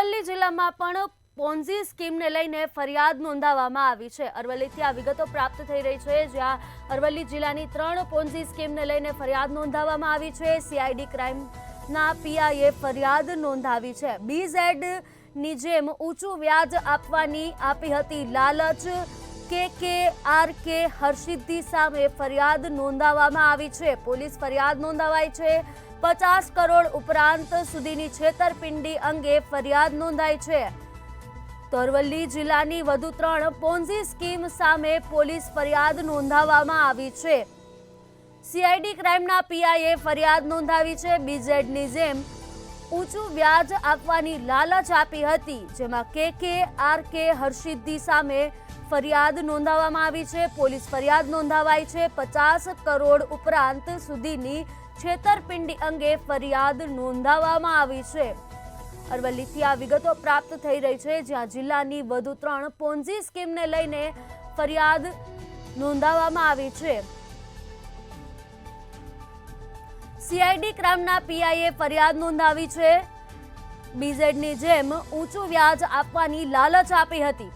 અરવલ્લી જિલ્લામાં પણ પોન્ઝી સ્કીમને લઈને ફરિયાદ નોંધાવવામાં આવી છે। અરવલ્લીથી આ વિગતો પ્રાપ્ત થઈ રહી છે, જ્યાં અરવલ્લી જિલ્લાની 3 પોન્ઝી સ્કીમને લઈને ફરિયાદ નોંધાવવામાં આવી છે। સીઆઈડી ક્રાઇમના પીઆઈએ ફરિયાદ નોંધાવી છે। બીઝેડની જેમ ઊંચું વ્યાજ આપી હતી લાલચ। કે હર્ષિદ્દી સામે ફરિયાદ નોંધાવવામાં આવી છે। પોલીસ ફરિયાદ નોંધાવાઈ છે। 50 કરોડ ઉપરાંત સુધીની છેતરપિંડી અંગે ફરિયાદ નોંધાઈ છે। તો અરવલ્લી જિલ્લાની વધુ 3 પોન્ઝી સ્કીમ સામે પોલીસ ફરિયાદ નોંધાવવામાં આવી છે। સીઆઈડી ક્રાઇમના પીઆઈએ ફરિયાદ નોંધાવી છે। બીઝેડની જેમ ઊંચું વ્યાજ આપવાની લાલચ આપી હતી, જેમાં કે હર્ષિદ્દી સામે ફરિયાદ નોંધાવવામાં આવી છે। પોલીસ ફરિયાદ નોંધાવાઈ છે। 50 કરોડ ઉપરાંત સુધીની છેતરપિંડી અંગે ફરિયાદ નોંધાવવામાં આવી છે। અરવલ્લીથી આ વિગતો પ્રાપ્ત થઈ રહી છે, જ્યાં જિલ્લાની વધુ 3 પોન્ઝી સ્કીમને લઈને ફરિયાદ નોંધાવવામાં આવી છે। સીઆઈડી ક્રાઇમના પીઆઈએ ફરિયાદ નોંધાવી છે। બીઝેડની જેમ ઊંચું વ્યાજ આપવાની લાલચ આપી હતી।